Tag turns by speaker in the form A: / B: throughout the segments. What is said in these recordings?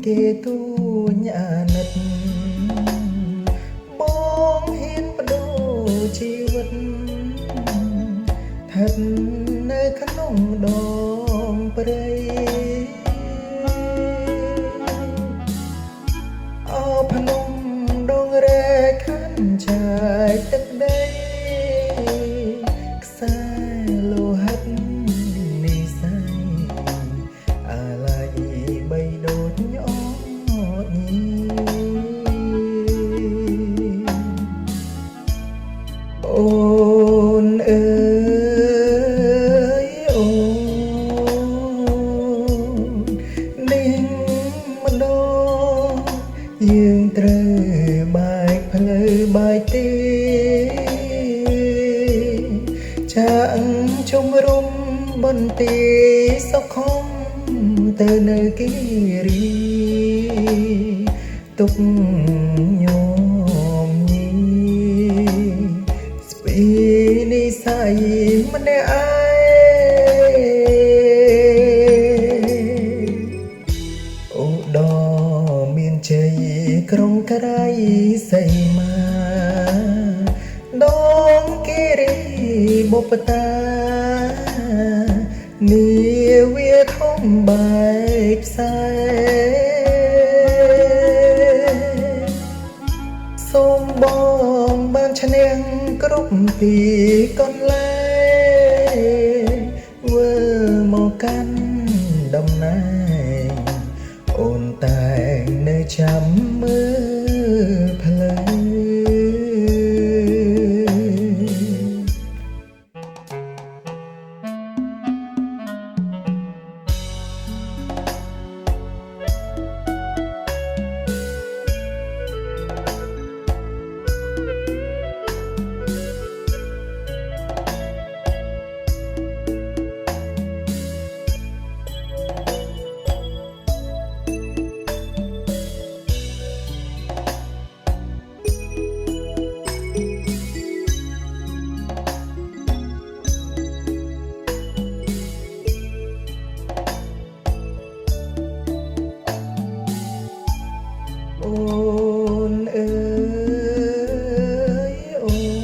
A: គេទូញអាណិតបងហ៊ានបដូរជីវិតស្ថិតនៅក្នុងដងព្រៃអោភ្នំដងរែកខាន់ឆាយទឹកដីខ្សែលោហិតនិស័យអាឡ័យបីដូចញអត់ញីអូនអើយអូននេះម្ដងយើងត្រូវបែកផ្លូវបែកទីចាក់ជំរុំបន្ទាយសុខុមទៅនៅគិរីទុកញោមញីស្ពីនិស័យម្នាក់ឯងអូដមានជ័យក្រុងក្រៃសីមាដងគិរីបុព្វតានាវាធំបែកផ្សែសូមបងបានឈ្នះគ្រប់ទីកន្លែងវិលមកកាន់តំណែងអូនតែងនៅចាំមើលផ្លូវអូនអើយអូន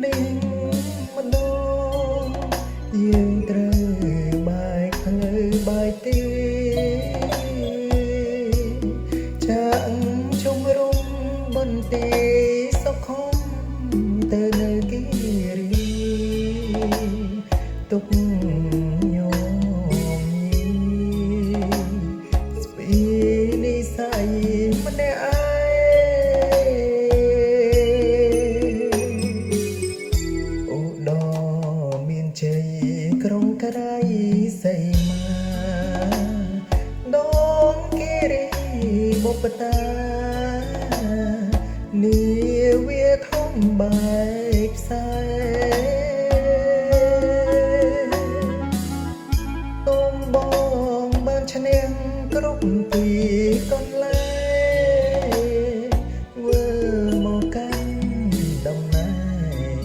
A: នេះម្ដងយើងត្រូវបែកផ្លូវបែកទីចាក់ជំរុំបន្ទាយសុខុមទៅនៅគិរីទុកញោមញីស្ពីនិស័យម្នាក់ឯងអូដមានជ័យក្រុងក្រៃសីមាដងគិរីបុព្វតានាវាធំបែកផ្សែសូមបងបានឈ្នះគ្រប់ទីកន្លែងវិលមកកាន់តំណែង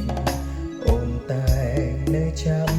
A: អូនតែងនៅចាំ